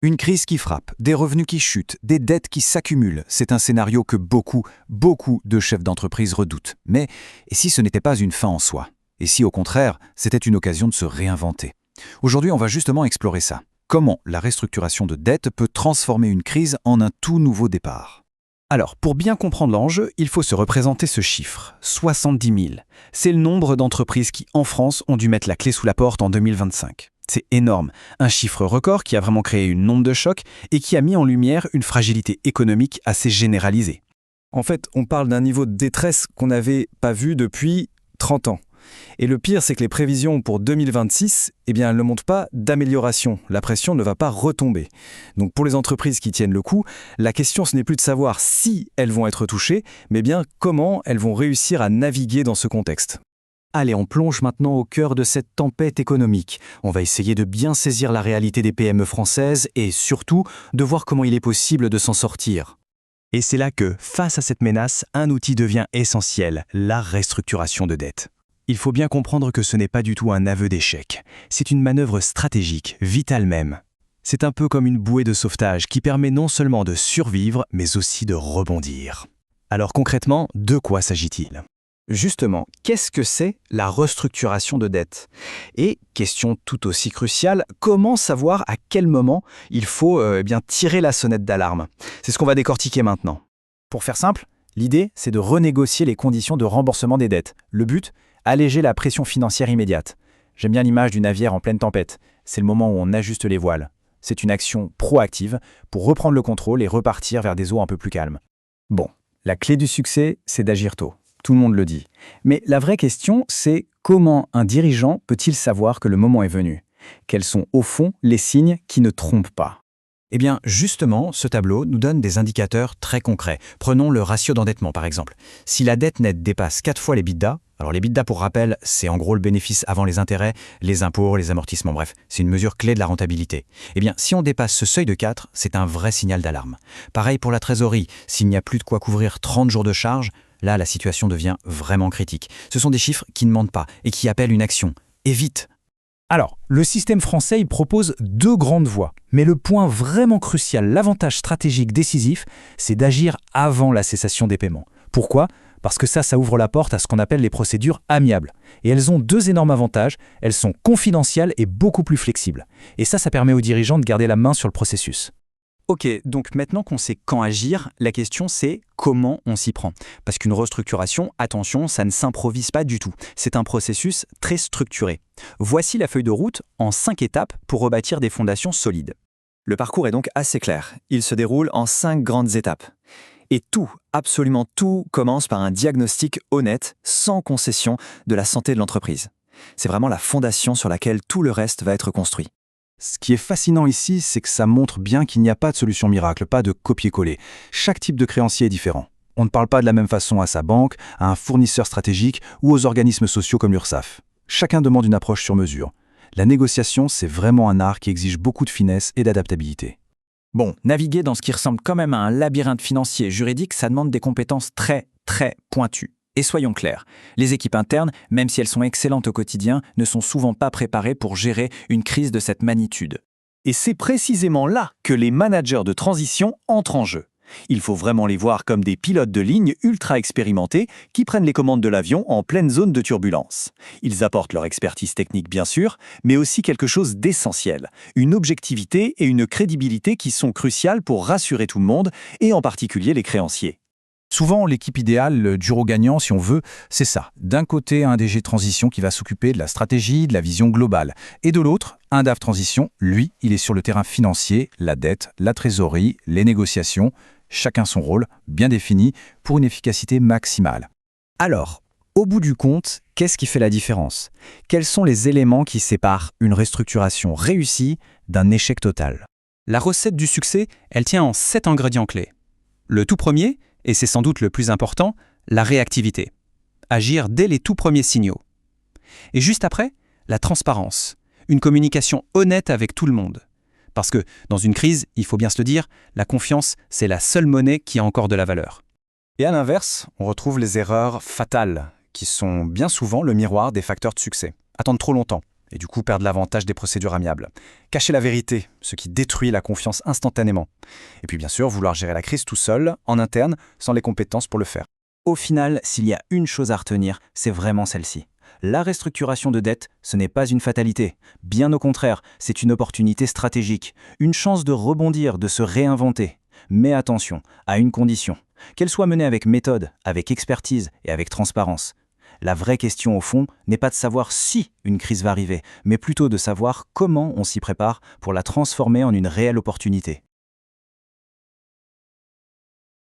Une crise qui frappe, des revenus qui chutent, des dettes qui s'accumulent, c'est un scénario que beaucoup de chefs d'entreprise redoutent. Mais et si ce n'était pas une fin en soi? Et si au contraire, c'était une occasion de se réinventer? Aujourd'hui, on va justement explorer ça. Comment la restructuration de dette peut transformer une crise en un tout nouveau départ? Alors, pour bien comprendre l'enjeu, il faut se représenter ce chiffre, 70 000. C'est le nombre d'entreprises qui, en France, ont dû mettre la clé sous la porte en 2025. C'est énorme, un chiffre record qui a vraiment créé une onde de choc et qui a mis en lumière une fragilité économique assez généralisée. En fait, on parle d'un niveau de détresse qu'on n'avait pas vu depuis 30 ans. Et le pire, c'est que les prévisions pour 2026, elles ne montrent pas d'amélioration. La pression ne va pas retomber. Donc pour les entreprises qui tiennent le coup, la question, ce n'est plus de savoir si elles vont être touchées, mais bien comment elles vont réussir à naviguer dans ce contexte. Allez, on plonge maintenant au cœur de cette tempête économique. On va essayer de bien saisir la réalité des PME françaises et surtout de voir comment il est possible de s'en sortir. Et c'est là que, face à cette menace, un outil devient essentiel, la restructuration de dette. Il faut bien comprendre que ce n'est pas du tout un aveu d'échec. C'est une manœuvre stratégique, vitale même. C'est un peu comme une bouée de sauvetage qui permet non seulement de survivre, mais aussi de rebondir. Alors concrètement, de quoi s'agit-il ? Justement, qu'est-ce que c'est la restructuration de dette? Et, question tout aussi cruciale, comment savoir à quel moment il faut tirer la sonnette d'alarme? C'est ce qu'on va décortiquer maintenant. Pour faire simple, l'idée, c'est de renégocier les conditions de remboursement des dettes. Le but, alléger la pression financière immédiate. J'aime bien l'image du navire en pleine tempête. C'est le moment où on ajuste les voiles. C'est une action proactive pour reprendre le contrôle et repartir vers des eaux un peu plus calmes. Bon, la clé du succès, c'est d'agir tôt. Tout le monde le dit. Mais la vraie question, c'est comment un dirigeant peut-il savoir que le moment est venu? Quels sont, au fond, les signes qui ne trompent pas? Eh bien, justement, ce tableau nous donne des indicateurs très concrets. Prenons le ratio d'endettement, par exemple. Si la dette nette dépasse 4 fois l'EBITDA, alors l'EBITDA, pour rappel, c'est en gros le bénéfice avant les intérêts, les impôts, les amortissements, bref, c'est une mesure clé de la rentabilité. Eh bien, si on dépasse ce seuil de 4, c'est un vrai signal d'alarme. Pareil pour la trésorerie, s'il n'y a plus de quoi couvrir 30 jours de charge, là, la situation devient vraiment critique. Ce sont des chiffres qui ne mentent pas et qui appellent une action. Et vite! Alors, le système français, il propose 2 grandes voies. Mais le point vraiment crucial, l'avantage stratégique décisif, c'est d'agir avant la cessation des paiements. Pourquoi ? Parce que ça ouvre la porte à ce qu'on appelle les procédures amiables. Et elles ont 2 énormes avantages, elles sont confidentielles et beaucoup plus flexibles. Et ça permet aux dirigeants de garder la main sur le processus. Ok, donc maintenant qu'on sait quand agir, la question c'est comment on s'y prend. Parce qu'une restructuration, attention, ça ne s'improvise pas du tout. C'est un processus très structuré. Voici la feuille de route en 5 étapes pour rebâtir des fondations solides. Le parcours est donc assez clair. Il se déroule en 5 grandes étapes. Et tout, absolument tout, commence par un diagnostic honnête, sans concession, de la santé de l'entreprise. C'est vraiment la fondation sur laquelle tout le reste va être construit. Ce qui est fascinant ici, c'est que ça montre bien qu'il n'y a pas de solution miracle, pas de copier-coller. Chaque type de créancier est différent. On ne parle pas de la même façon à sa banque, à un fournisseur stratégique ou aux organismes sociaux comme l'URSSAF. Chacun demande une approche sur mesure. La négociation, c'est vraiment un art qui exige beaucoup de finesse et d'adaptabilité. Bon, naviguer dans ce qui ressemble quand même à un labyrinthe financier et juridique, ça demande des compétences très pointues. Et soyons clairs, les équipes internes, même si elles sont excellentes au quotidien, ne sont souvent pas préparées pour gérer une crise de cette magnitude. Et c'est précisément là que les managers de transition entrent en jeu. Il faut vraiment les voir comme des pilotes de ligne ultra expérimentés qui prennent les commandes de l'avion en pleine zone de turbulence. Ils apportent leur expertise technique bien sûr, mais aussi quelque chose d'essentiel, une objectivité et une crédibilité qui sont cruciales pour rassurer tout le monde, et en particulier les créanciers. Souvent, l'équipe idéale, le duo gagnant, si on veut, c'est ça. D'un côté, un DG Transition qui va s'occuper de la stratégie, de la vision globale. Et de l'autre, un DAF Transition, lui, il est sur le terrain financier, la dette, la trésorerie, les négociations. Chacun son rôle, bien défini, pour une efficacité maximale. Alors, au bout du compte, qu'est-ce qui fait la différence? Quels sont les éléments qui séparent une restructuration réussie d'un échec total? La recette du succès, elle tient en 7 ingrédients clés. Le tout premier, et c'est sans doute le plus important, la réactivité. Agir dès les tout premiers signaux. Et juste après, la transparence. Une communication honnête avec tout le monde. Parce que, dans une crise, il faut bien se le dire, la confiance, c'est la seule monnaie qui a encore de la valeur. Et à l'inverse, on retrouve les erreurs fatales, qui sont bien souvent le miroir des facteurs de succès. Attendre trop longtemps, et du coup perdre l'avantage des procédures amiables. Cacher la vérité, ce qui détruit la confiance instantanément. Et puis bien sûr, vouloir gérer la crise tout seul, en interne, sans les compétences pour le faire. Au final, s'il y a une chose à retenir, c'est vraiment celle-ci. La restructuration de dette, ce n'est pas une fatalité. Bien au contraire, c'est une opportunité stratégique, une chance de rebondir, de se réinventer. Mais attention, à une condition, qu'elle soit menée avec méthode, avec expertise et avec transparence. La vraie question au fond n'est pas de savoir si une crise va arriver, mais plutôt de savoir comment on s'y prépare pour la transformer en une réelle opportunité.